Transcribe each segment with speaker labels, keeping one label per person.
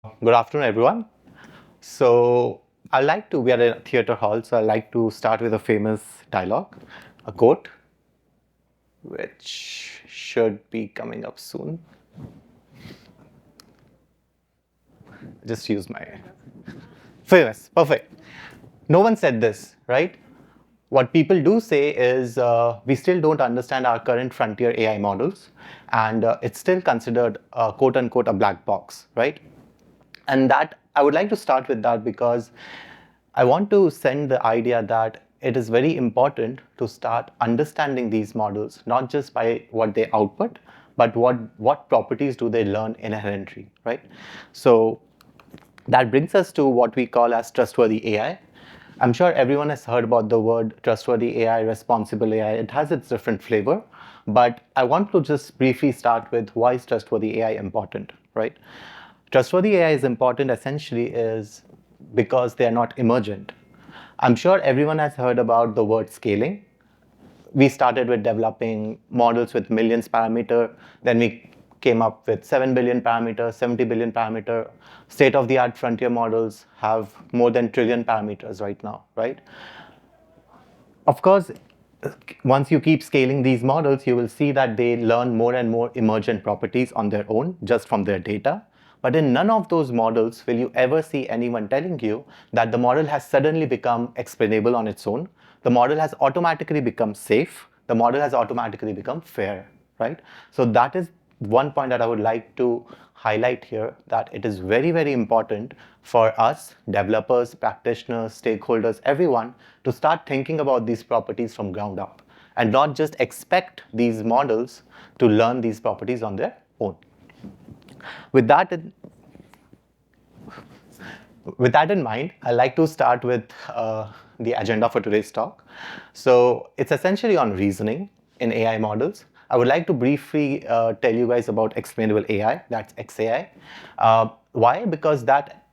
Speaker 1: Good afternoon, everyone. We are in a theater hall, so I like to start with a famous dialogue, a quote, which should be coming up soon. Just use my famous, perfect. No one said this, right? What people do say is we still don't understand our current frontier AI models, and it's still considered quote unquote a black box, right? And that I would like to start with that because I want to send the idea that it is very important to start understanding these models, not just by what they output, but what properties do they learn inherently, right? So that brings us to what we call as trustworthy AI. I'm sure everyone has heard about the word trustworthy AI, responsible AI. It has its different flavor, but I want to just briefly start with why is trustworthy AI important, right? Trustworthy AI is important essentially is because they are not emergent. I'm sure everyone has heard about the word scaling. We started with developing models with millions parameter, then we came up with 7 billion parameters, 70 billion parameter. State of the art frontier models have more than trillion parameters right now, right? Of course, once you keep scaling these models, you will see that they learn more and more emergent properties on their own just from their data. But in none of those models will you ever see anyone telling you that the model has suddenly become explainable on its own. The model has automatically become safe. The model has automatically become fair, right? So that is one point that I would like to highlight here, that it is very, very important for us, developers, practitioners, stakeholders, everyone, to start thinking about these properties from ground up and not just expect these models to learn these properties on their own. With that in, with that in mind, I like to start with the agenda for today's talk. So it's essentially on reasoning in AI models. I would like to briefly tell you guys about explainable AI, that's XAI. Why? Because that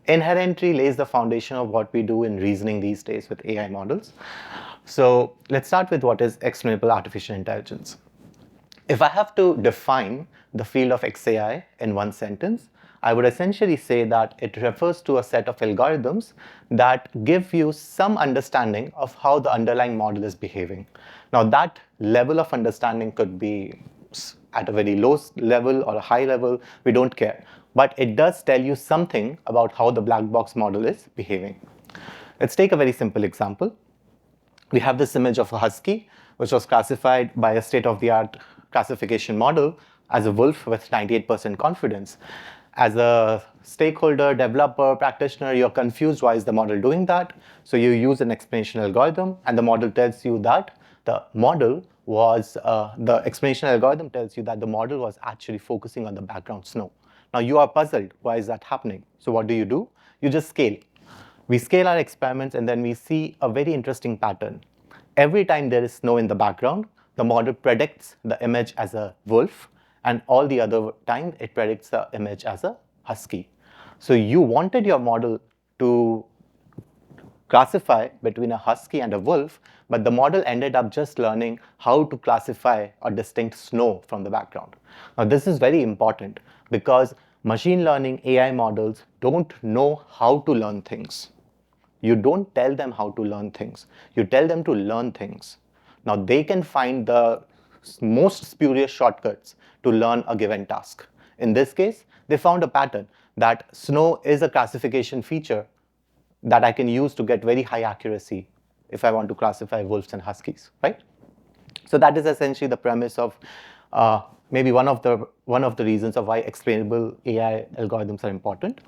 Speaker 1: inherently lays the foundation of what we do in reasoning these days with AI models. So let's start with what is explainable artificial intelligence. If I have to define the field of XAI in one sentence, I would essentially say that it refers to a set of algorithms that give you some understanding of how the underlying model is behaving. Now, that level of understanding could be at a very low level or a high level, we don't care. But it does tell you something about how the black box model is behaving. Let's take a very simple example. We have this image of a husky, which was classified by a state-of-the-art classification model as a wolf with 98% confidence. As a stakeholder, developer, practitioner, you're confused, why is the model doing that? So you use an explanation algorithm, and the model tells you that the explanation algorithm tells you that the model was actually focusing on the background snow. Now you are puzzled, why is that happening? So what do? You just scale. We scale our experiments and then we see a very interesting pattern. Every time there is snow in the background, the model predicts the image as a wolf, and all the other time it predicts the image as a husky. So you wanted your model to classify between a husky and a wolf, but the model ended up just learning how to classify a distinct snow from the background. Now, this is very important because machine learning AI models don't know how to learn things. You don't tell them how to learn things. You tell them to learn things. Now, they can find the most spurious shortcuts to learn a given task. In this case, they found a pattern that snow is a classification feature that I can use to get very high accuracy if I want to classify wolves and huskies, right? So that is essentially the premise of maybe one of the reasons of why explainable AI algorithms are important.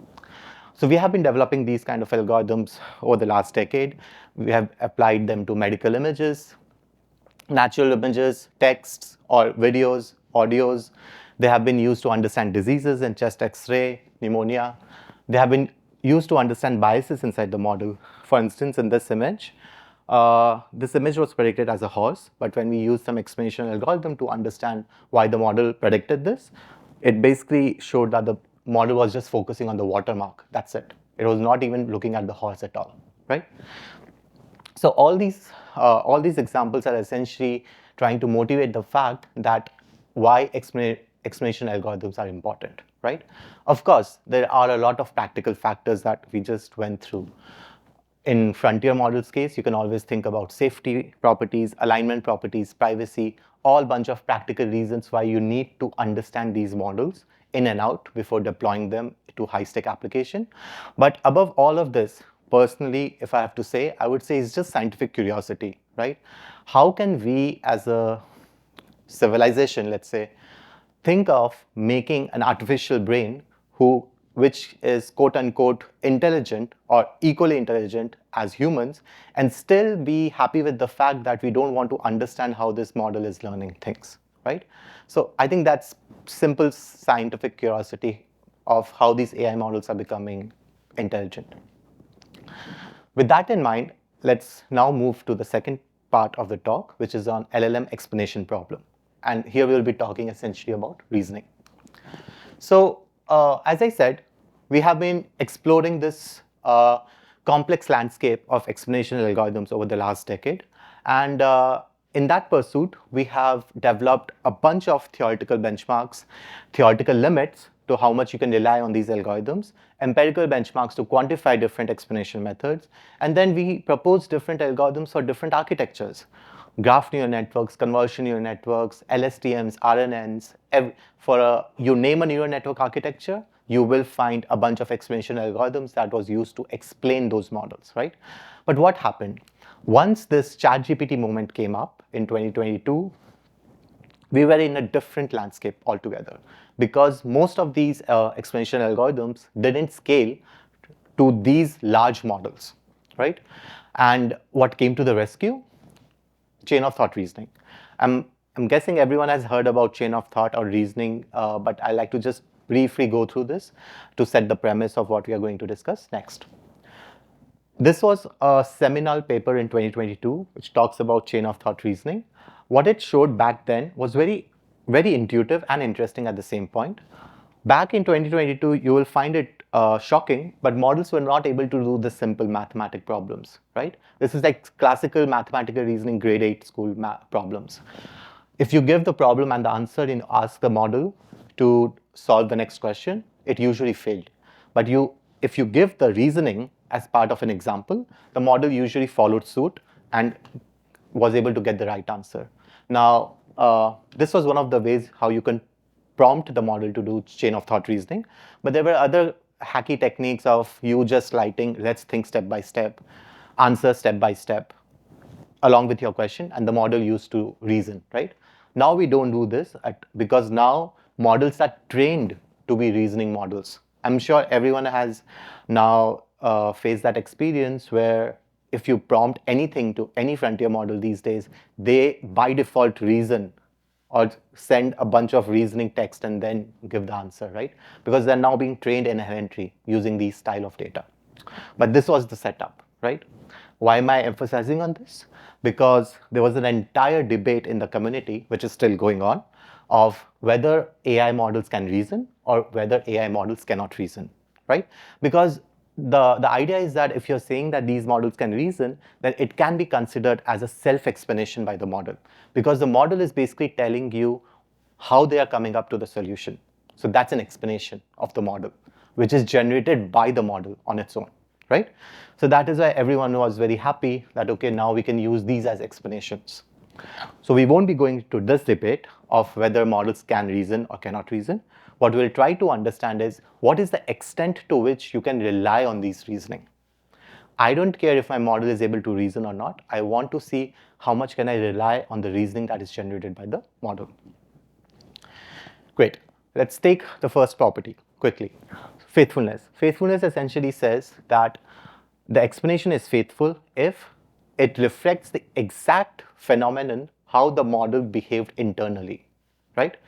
Speaker 1: So we have been developing these kind of algorithms over the last decade. We have applied them to medical images, natural images, texts, or videos, audios. They have been used to understand diseases in chest X-ray, pneumonia. They have been used to understand biases inside the model. For instance, in this image was predicted as a horse, but when we used some explanation algorithm to understand why the model predicted this, it basically showed that the model was just focusing on the watermark. That's it. It was not even looking at the horse at all, right? So all these examples are essentially trying to motivate the fact that why explanation algorithms are important, right? Of course, there are a lot of practical factors that we just went through. In frontier models case, you can always think about safety properties, alignment properties, privacy, all bunch of practical reasons why you need to understand these models in and out before deploying them to high-stake application. But above all of this, personally, if I have to say, I would say it's just scientific curiosity, right? How can we as a civilization, let's say, think of making an artificial brain which is quote unquote intelligent or equally intelligent as humans and still be happy with the fact that we don't want to understand how this model is learning things, right? So I think that's simple scientific curiosity of how these AI models are becoming intelligent. With that in mind, let's now move to the second part of the talk, which is on LLM explanation problem. And here we'll be talking essentially about reasoning. So, as I said, we have been exploring this complex landscape of explanational algorithms over the last decade. And in that pursuit, we have developed a bunch of theoretical benchmarks, theoretical limits to how much you can rely on these algorithms, empirical benchmarks to quantify different explanation methods, and then we propose different algorithms for different architectures. Graph neural networks, convolution neural networks, LSTMs, RNNs, you name a neural network architecture, you will find a bunch of explanation algorithms that was used to explain those models, right? But what happened? Once this ChatGPT moment came up in 2022, we were in a different landscape altogether because most of these explanation algorithms didn't scale to these large models, right? And what came to the rescue? Chain of thought reasoning. I'm guessing everyone has heard about chain of thought or reasoning, but I like to just briefly go through this to set the premise of what we are going to discuss next. This was a seminal paper in 2022, which talks about chain of thought reasoning. What it showed back then was very, very intuitive and interesting at the same point. Back in 2022, you will find it shocking, but models were not able to do the simple mathematical problems, right? This is like classical mathematical reasoning grade 8 school problems. If you give the problem and the answer and ask the model to solve the next question, it usually failed. But if you give the reasoning as part of an example, the model usually followed suit and was able to get the right answer. Now, this was one of the ways how you can prompt the model to do chain of thought reasoning. But there were other hacky techniques of you just writing, let's think step by step, answer step by step, along with your question, and the model used to reason, right? Now we don't do this because now models are trained to be reasoning models. I'm sure everyone has now faced that experience where if you prompt anything to any frontier model these days, they by default reason or send a bunch of reasoning text and then give the answer, right? Because they're now being trained inherently using these style of data. But this was the setup, right? Why am I emphasizing on this? Because there was an entire debate in the community, which is still going on, of whether AI models can reason or whether AI models cannot reason, right? Because the idea is that if you're saying that these models can reason, then it can be considered as a self-explanation by the model, because the model is basically telling you how they are coming up to the solution. So that's an explanation of the model, which is generated by the model on its own, right? So that is why everyone was very happy that, okay, now we can use these as explanations. So we won't be going to this debate of whether models can reason or cannot reason. What we'll try to understand is what is the extent to which you can rely on these reasoning. I don't care if my model is able to reason or not. I want to see how much can I rely on the reasoning that is generated by the model. Great. Let's take the first property quickly. Faithfulness. Faithfulness essentially says that the explanation is faithful if it reflects the exact phenomenon how the model behaved internally, right?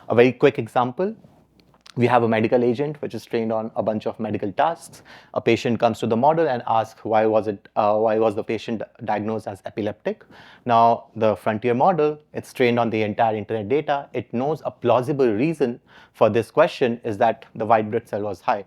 Speaker 1: A very quick example. We have a medical agent which is trained on a bunch of medical tasks. A patient comes to the model and asks why was the patient diagnosed as epileptic. Now the frontier model, it's trained on the entire internet data. It knows a plausible reason for this question is that the white blood cell was high.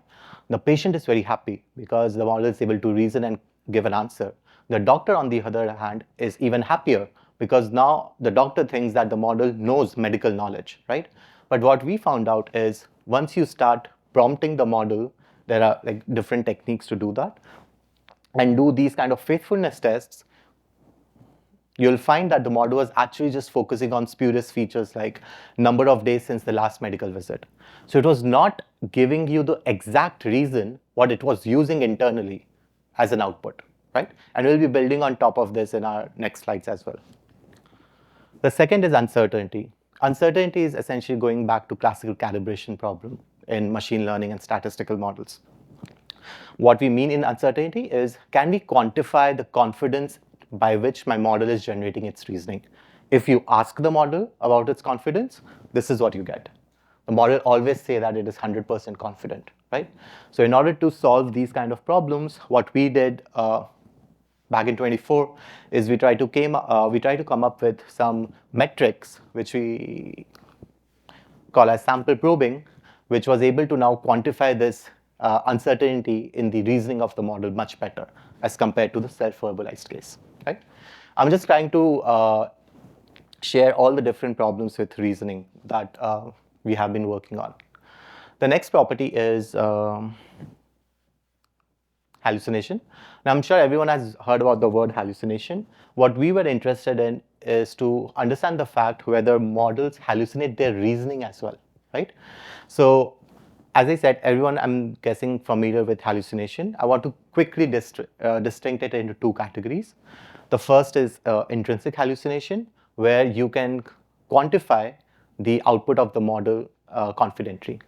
Speaker 1: The patient is very happy because the model is able to reason and give an answer. The doctor, on the other hand, is even happier because now the doctor thinks that the model knows medical knowledge, right? But what we found out is once you start prompting the model, there are like different techniques to do that, and do these kind of faithfulness tests, you'll find that the model was actually just focusing on spurious features like number of days since the last medical visit. So it was not giving you the exact reason what it was using internally as an output, right? And we'll be building on top of this in our next slides as well. The second is uncertainty. Uncertainty is essentially going back to classical calibration problem in machine learning and statistical models. What we mean in uncertainty is, can we quantify the confidence by which my model is generating its reasoning? If you ask the model about its confidence, this is what you get. The model always say that it is 100% confident, right? So in order to solve these kind of problems, what we did back in 24 is we try to come up with some metrics which we call as sample probing, which was able to now quantify this uncertainty in the reasoning of the model much better as compared to the self-verbalized case, right? I'm just trying to share all the different problems with reasoning that we have been working on. The next property is hallucination. Now, I'm sure everyone has heard about the word hallucination. What we were interested in is to understand the fact whether models hallucinate their reasoning as well, right? So, as I said, everyone, I'm guessing, familiar with hallucination. I want to quickly distinct it into two categories. The first is intrinsic hallucination, where you can quantify the output of the model confidently.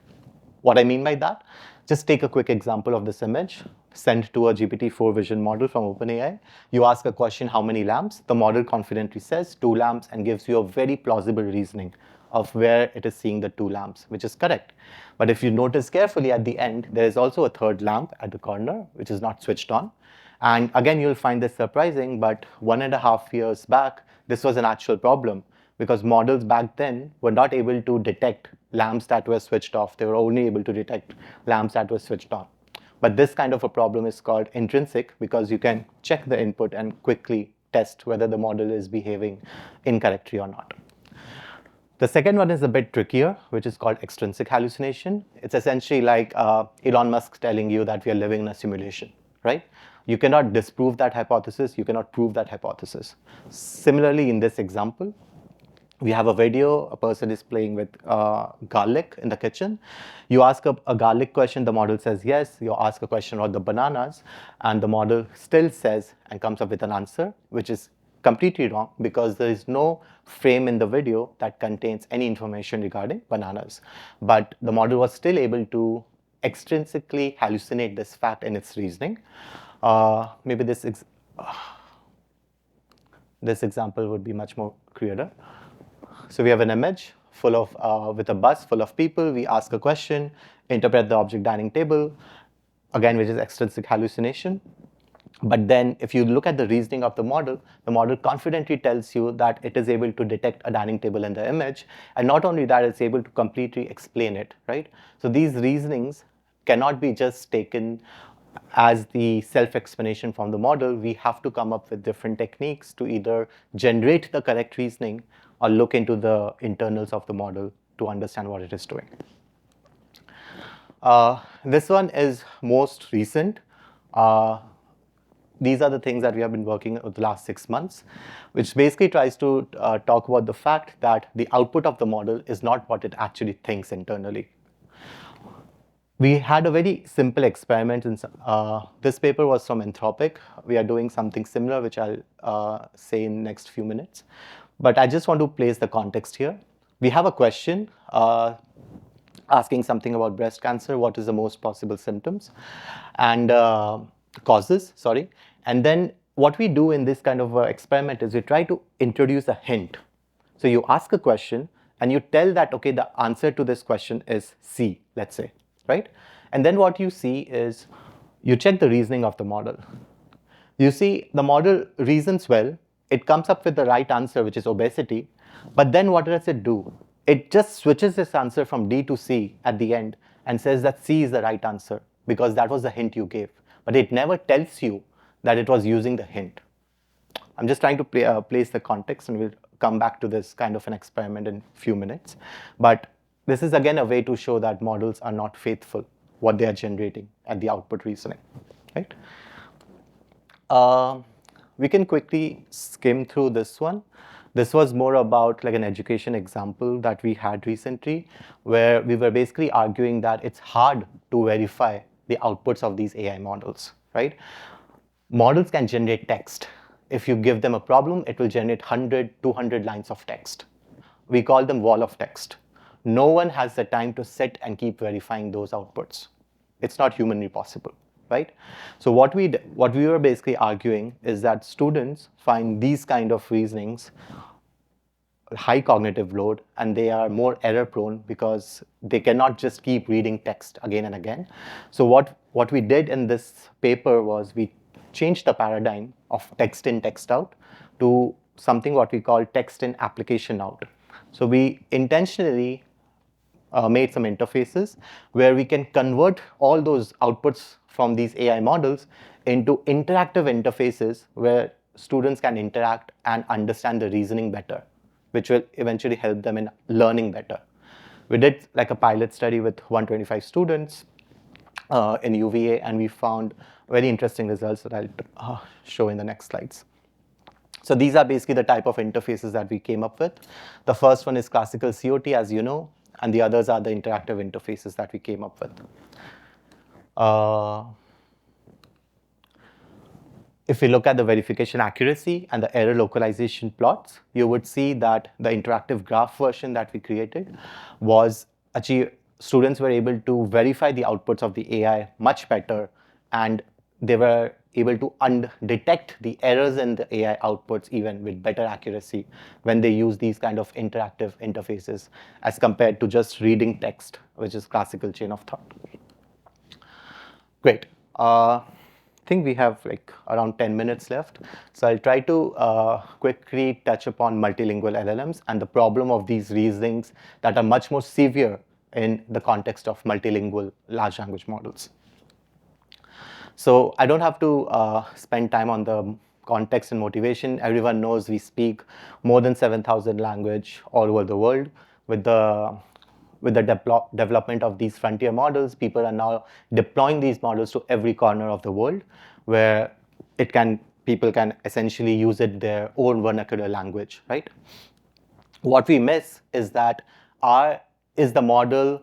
Speaker 1: What I mean by that, just take a quick example of this image sent to a GPT-4 vision model from OpenAI. You ask a question, how many lamps? The model confidently says 2 lamps and gives you a very plausible reasoning of where it is seeing the 2 lamps, which is correct. But if you notice carefully at the end, there is also a third lamp at the corner, which is not switched on. And again, you'll find this surprising, but 1.5 years back, this was an actual problem because models back then were not able to detect lamps that were switched off. They were only able to detect lamps that were switched on. But this kind of a problem is called intrinsic because you can check the input and quickly test whether the model is behaving incorrectly or not. The second one is a bit trickier, which is called extrinsic hallucination. It's essentially like Elon Musk telling you that we are living in a simulation, right? You cannot disprove that hypothesis. You cannot prove that hypothesis. Similarly, in this example, we have a video, a person is playing with garlic in the kitchen. You ask a garlic question, the model says yes. You ask a question about the bananas, and the model still says and comes up with an answer, which is completely wrong because there is no frame in the video that contains any information regarding bananas. But the model was still able to extrinsically hallucinate this fact in its reasoning. Maybe this example would be much more clearer. So we have an image full of with a bus full of people. We ask a question, interpret the object dining table, again, which is extrinsic hallucination. But then if you look at the reasoning of the model confidently tells you that it is able to detect a dining table in the image. And not only that, it's able to completely explain it, right? So these reasonings cannot be just taken as the self-explanation from the model. We have to come up with different techniques to either generate the correct reasoning or look into the internals of the model to understand what it is doing. This one is most recent. These are the things that we have been working with the last 6 months, which basically tries to talk about the fact that the output of the model is not what it actually thinks internally. We had a very simple experiment. This paper was from Anthropic. We are doing something similar, which I'll say in the next few minutes. But I just want to place the context here. We have a question asking something about breast cancer. What is the most possible symptoms and causes? Sorry. And then what we do in this kind of experiment is we try to introduce a hint. So you ask a question and you tell that, okay, the answer to this question is C, let's say, right? And then what you see is you check the reasoning of the model. You see the model reasons well. It comes up with the right answer, which is obesity. But then what does it do? It just switches this answer from D to C at the end and says that C is the right answer because that was the hint you gave. But it never tells you that it was using the hint. I'm just trying to place the context, and we'll come back to this kind of an experiment in a few minutes. But this is again a way to show that models are not faithful, what they are generating at the output reasoning, right? Uh, we can quickly skim through this one. This was more about like an education example that we had recently, where we were basically arguing that it's hard to verify the outputs of these AI models, right? Models can generate text. If you give them a problem, it will generate 100, 200 lines of text. We call them wall of text. No one has the time to sit and keep verifying those outputs. It's not humanly possible, right? So what we were basically arguing is that students find these kind of reasonings high cognitive load, and they are more error prone because they cannot just keep reading text again and again. So what we did in this paper was we changed the paradigm of text in, text out to something what we call text in, application out. So we intentionally made some interfaces where we can convert all those outputs from these AI models into interactive interfaces where students can interact and understand the reasoning better, which will eventually help them in learning better. We did like a pilot study with 125 students in UVA, and we found very interesting results that I'll show in the next slides. So these are basically the type of interfaces that we came up with. The first one is classical COT, as you know, and the others are the interactive interfaces that we came up with. If we look at the verification accuracy and the error localization plots, you would see that the interactive graph version that we created was achieved. Students were able to verify the outputs of the AI much better, and they were able to detect the errors in the AI outputs even with better accuracy when they use these kind of interactive interfaces as compared to just reading text, which is classical chain of thought. Great. I think we have like around 10 minutes left. So I'll try to quickly touch upon multilingual LLMs and the problem of these reasonings that are much more severe in the context of multilingual large language models. So I don't have to spend time on the context and motivation. Everyone knows we speak more than 7,000 languages all over the world. With the development of these frontier models, people are now deploying these models to every corner of the world, where people can essentially use it their own vernacular language, right? What we miss is that is the model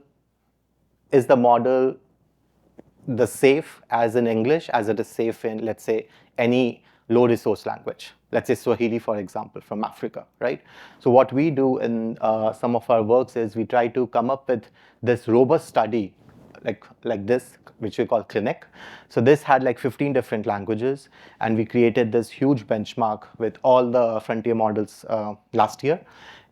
Speaker 1: the safe as in English as it is safe in, let's say, any low resource language, let's say Swahili, for example, from Africa, right? So what we do in some of our works is we try to come up with this robust study like this, which we call Clinic. So this had like 15 different languages, and we created this huge benchmark with all the frontier models last year.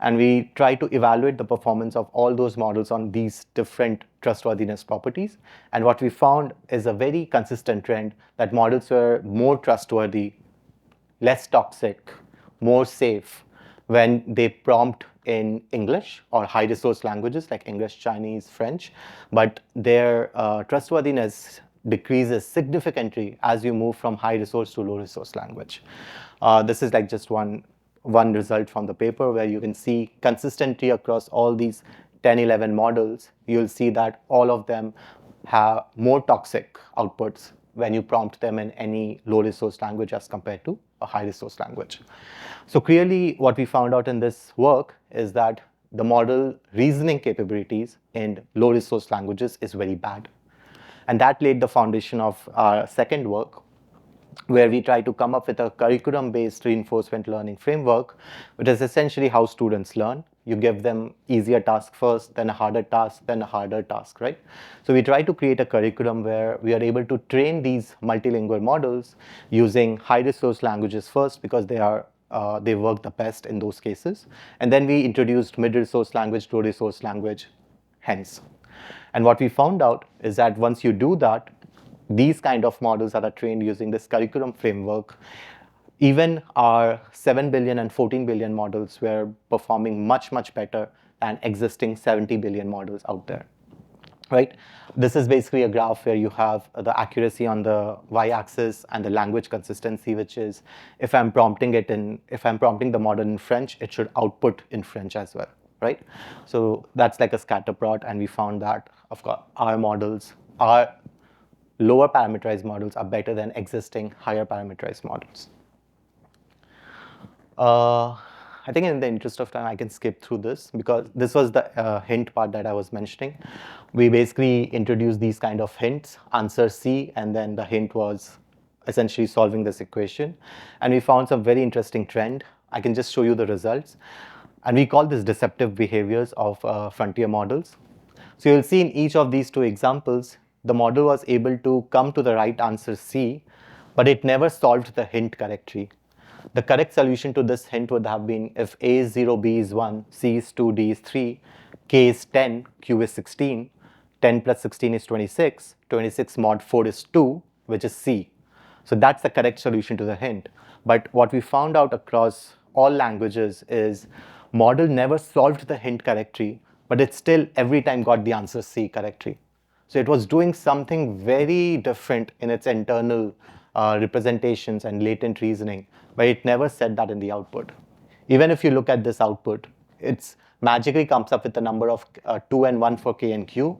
Speaker 1: And we try to evaluate the performance of all those models on these different trustworthiness properties. And what we found is a very consistent trend that models were more trustworthy, less toxic, more safe when they prompt in English or high resource languages like English, Chinese, French, but their trustworthiness decreases significantly as you move from high resource to low resource language. This is like just one result from the paper where you can see consistently across all these 10, 11 models, you'll see that all of them have more toxic outputs when you prompt them in any low resource language as compared to a high resource language. So clearly what we found out in this work is that the model reasoning capabilities in low resource languages is very bad. And that laid the foundation of our second work, where we try to come up with a curriculum-based reinforcement learning framework, which is essentially how students learn. You give them easier task first, then a harder task, then a harder task, right? So we try to create a curriculum where we are able to train these multilingual models using high-resource languages first, because they work the best in those cases. And then we introduced mid-resource language, low-resource language, hence. And what we found out is that once you do that, these kind of models that are trained using this curriculum framework, even our 7 billion and 14 billion models were performing much, much better than existing 70 billion models out there, right? This is basically a graph where you have the accuracy on the y-axis and the language consistency, which is if I'm prompting the model in French, it should output in French as well, right? So that's like a scatter plot, and we found that, of course, our models, our lower parameterized models are better than existing higher parameterized models. I think in the interest of time, I can skip through this because this was the hint part that I was mentioning. We basically introduced these kind of hints, answer C, and then the hint was essentially solving this equation. And we found some very interesting trend. I can just show you the results. And we call this deceptive behaviors of frontier models. So you'll see in each of these two examples, the model was able to come to the right answer C, but it never solved the hint correctly. The correct solution to this hint would have been if A is 0, B is 1, C is 2, D is 3, K is 10, Q is 16, 10 plus 16 is 26, 26 mod 4 is 2, which is C. So that's the correct solution to the hint. But what we found out across all languages is model never solved the hint correctly, but it still every time got the answer C correctly. So it was doing something very different in its internal representations and latent reasoning, but it never said that in the output. Even if you look at this output, it's magically comes up with the number of 2 and 1 for K and Q,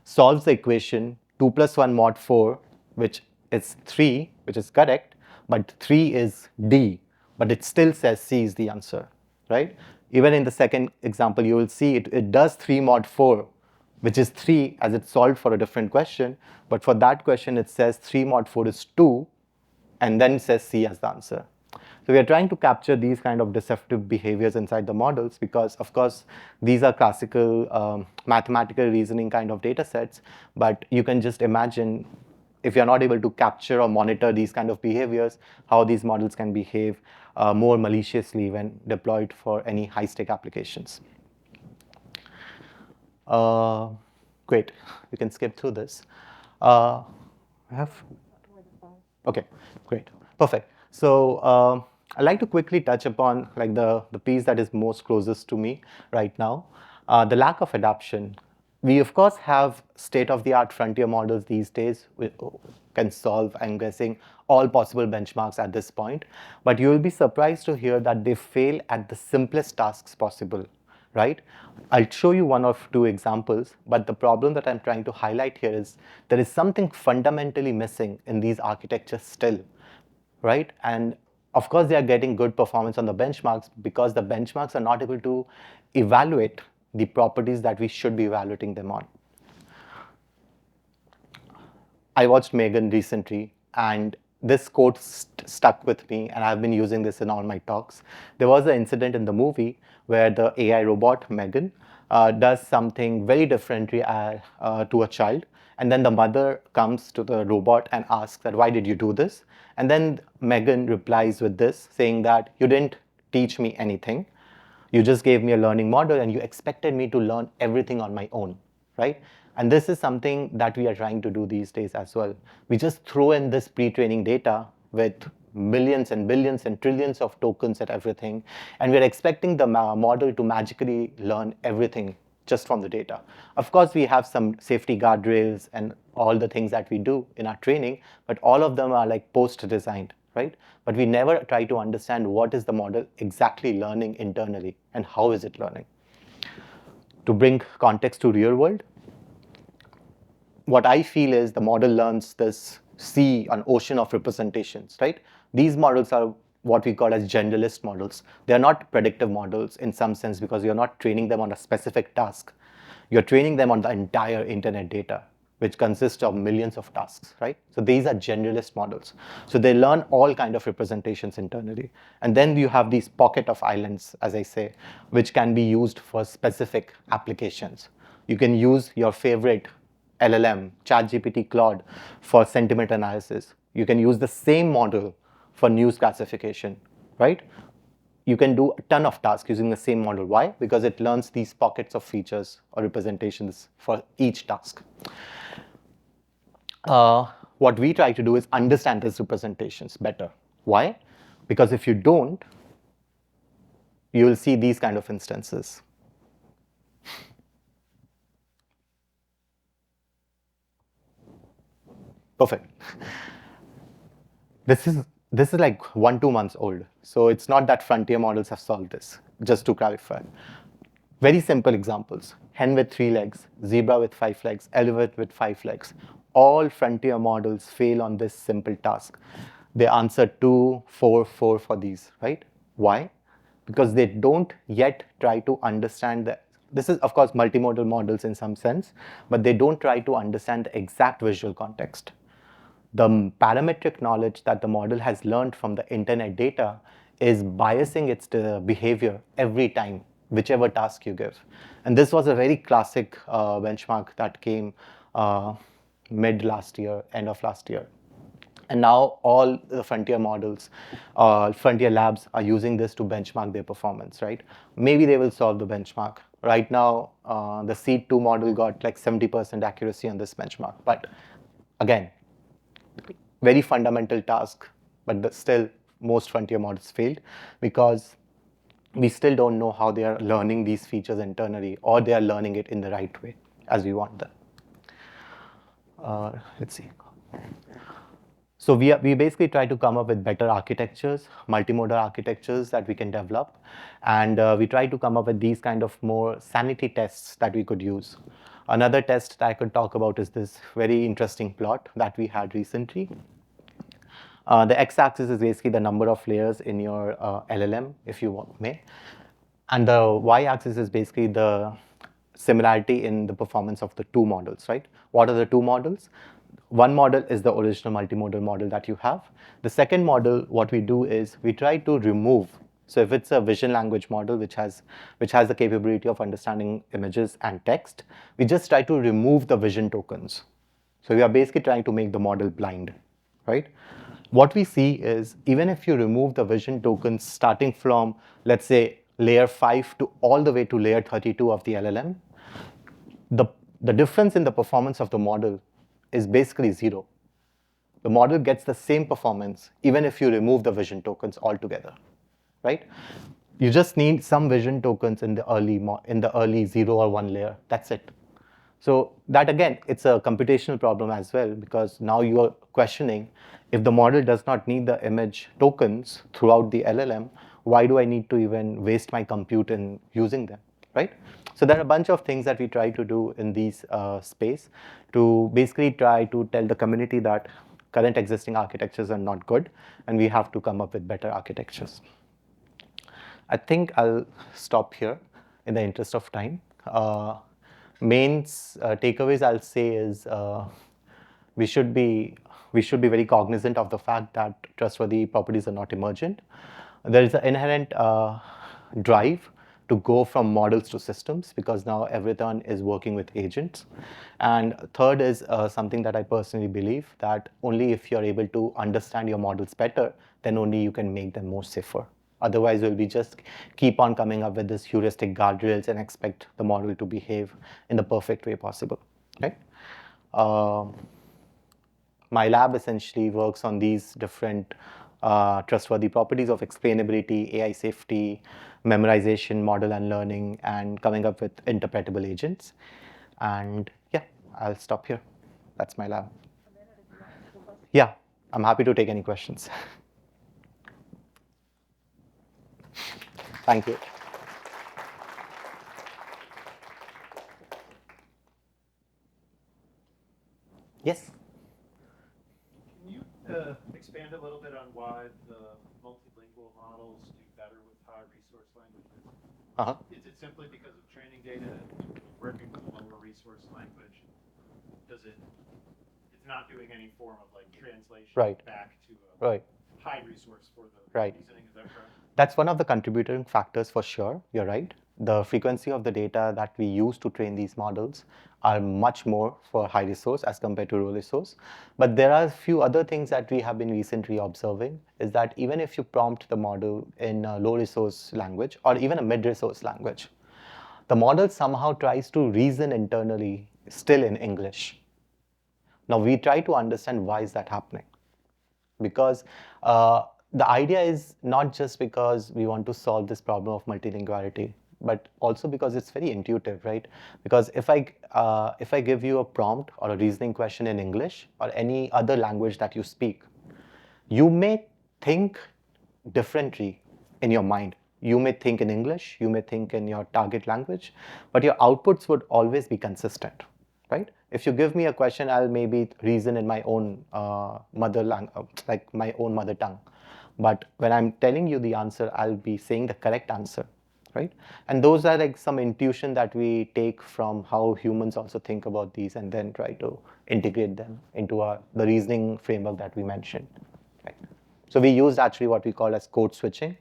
Speaker 1: solves the equation 2 plus 1 mod 4, which is 3, which is correct, but 3 is D, but it still says C is the answer, right? Even in the second example, you will see it does 3 mod 4, which is 3 as it's solved for a different question, but for that question, it says 3 mod 4 is 2, and then it says C as the answer. So we are trying to capture these kind of deceptive behaviors inside the models because, of course, these are classical mathematical reasoning kind of data sets, but you can just imagine if you're not able to capture or monitor these kind of behaviors, how these models can behave more maliciously when deployed for any high-stake applications. Great, you can skip through this. I have, okay, great, perfect. So I'd like to quickly touch upon like the piece that is most closest to me right now, the lack of adoption. We of course have state-of-the-art frontier models these days, which can solve, I'm guessing, all possible benchmarks at this point, but you will be surprised to hear that they fail at the simplest tasks possible, right? I'll show you one or two examples, but the problem that I'm trying to highlight here is there is something fundamentally missing in these architectures still, right? And of course, they are getting good performance on the benchmarks because the benchmarks are not able to evaluate the properties that we should be evaluating them on. I watched Megan recently, and this quote stuck with me, and I've been using this in all my talks. There was an incident in the movie where the AI robot, Megan, does something very differently to a child. And then the mother comes to the robot and asks that, why did you do this? And then Megan replies with this, saying that you didn't teach me anything. You just gave me a learning model and you expected me to learn everything on my own, right? And this is something that we are trying to do these days as well. We just throw in this pre-training data with millions and billions and trillions of tokens and everything, and we're expecting the model to magically learn everything just from the data. Of course, we have some safety guardrails and all the things that we do in our training, but all of them are like post-designed, right? But we never try to understand what is the model exactly learning internally and how is it learning. To bring context to real world, what I feel is the model learns this sea, an ocean of representations, right? These models are what we call as generalist models. They are not predictive models in some sense because you're not training them on a specific task. You're training them on the entire internet data, which consists of millions of tasks, right? So these are generalist models. So they learn all kind of representations internally. And then you have these pocket of islands, as I say, which can be used for specific applications. You can use your favorite LLM, ChatGPT, Claude for sentiment analysis. You can use the same model for news classification, right? You can do a ton of tasks using the same model. Why? Because it learns these pockets of features or representations for each task. What we try to do is understand these representations better. Why? Because if you don't, you will see these kind of instances. Perfect. This is like 1-2 months old. So it's not that frontier models have solved this, just to clarify. Very simple examples. Hen with 3 legs, zebra with 5 legs, elephant with 5 legs. All frontier models fail on this simple task. They answer 2, 4, 4 for these, right? Why? Because they don't yet try to understand the, this is of course multimodal models in some sense, but they don't try to understand the exact visual context. The parametric knowledge that the model has learned from the internet data is biasing its behavior every time, whichever task you give. And this was a very classic benchmark that came mid last year, end of last year. And now all the frontier models, frontier labs are using this to benchmark their performance, right? Maybe they will solve the benchmark. Right now, the Seed 2 model got like 70% accuracy on this benchmark. But again, very fundamental task, but still most frontier models failed because we still don't know how they are learning these features internally or they are learning it in the right way as we want them. Let's see. So we basically try to come up with better architectures, multimodal architectures that we can develop. And we try to come up with these kind of more sanity tests that we could use. Another test that I could talk about is this very interesting plot that we had recently. The x-axis is basically the number of layers in your LLM, if you may. And the y-axis is basically the similarity in the performance of the two models, right? What are the two models? One model is the original multimodal model that you have. The second model, what we do is we try to remove. So if it's a vision language model which has the capability of understanding images and text, we just try to remove the vision tokens. So we are basically trying to make the model blind, right? What we see is even if you remove the vision tokens starting from, let's say, layer 5 to all the way to layer 32 of the LLM, the difference in the performance of the model is basically zero. The model gets the same performance even if you remove the vision tokens altogether, right? You just need some vision tokens in the early 0 or 1 layer. That's it. So that again, it's a computational problem as well because now you are questioning if the model does not need the image tokens throughout the LLM, why do I need to even waste my compute in using them, right? So there are a bunch of things that we try to do in these space to basically try to tell the community that current existing architectures are not good and we have to come up with better architectures. I think I'll stop here in the interest of time. Main takeaways I'll say is we should be very cognizant of the fact that trustworthy properties are not emergent. There is an inherent drive to go from models to systems because now everyone is working with agents. And third is something that I personally believe that only if you're able to understand your models better, then only you can make them more safer. Otherwise, we'll be just keep on coming up with this heuristic guardrails and expect the model to behave in the perfect way possible, right? My lab essentially works on these different trustworthy properties of explainability, AI safety, memorization, model and learning, and coming up with interpretable agents. And yeah, I'll stop here. That's my lab. Yeah, I'm happy to take any questions. Thank you. Yes?
Speaker 2: Can you expand a little bit on why the multilingual models do better with high resource languages?
Speaker 1: Uh-huh.
Speaker 2: Is it simply because of training data and working with a lower resource language? It's not doing any form of like translation back to a high resource for the reasoning, is that correct?
Speaker 1: That's one of the contributing factors for sure, you're right. The frequency of the data that we use to train these models are much more for high resource as compared to low resource. But there are a few other things that we have been recently observing is that even if you prompt the model in a low resource language or even a mid resource language, the model somehow tries to reason internally still in English. Now we try to understand why is that happening. Because the idea is not just because we want to solve this problem of multilinguality, but also because it's very intuitive, right? Because if I give you a prompt or a reasoning question in English or any other language that you speak, you may think differently in your mind. You may think in English, you may think in your target language, but your outputs would always be consistent, right? If you give me a question, I'll maybe reason in my own like my own mother tongue. But when I'm telling you the answer, I'll be saying the correct answer, right? And those are like some intuition that we take from how humans also think about these and then try to integrate them into the reasoning framework that we mentioned, right? So we used actually what we call as code switching,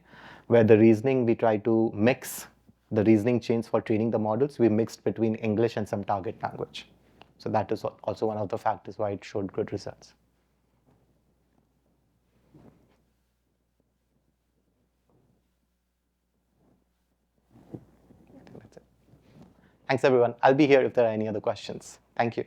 Speaker 1: where the reasoning, we try to mix the reasoning chains for training the models. We mixed between English and some target language. So that is also one of the factors why it showed good results. I think that's it. Thanks, everyone. I'll be here if there are any other questions. Thank you.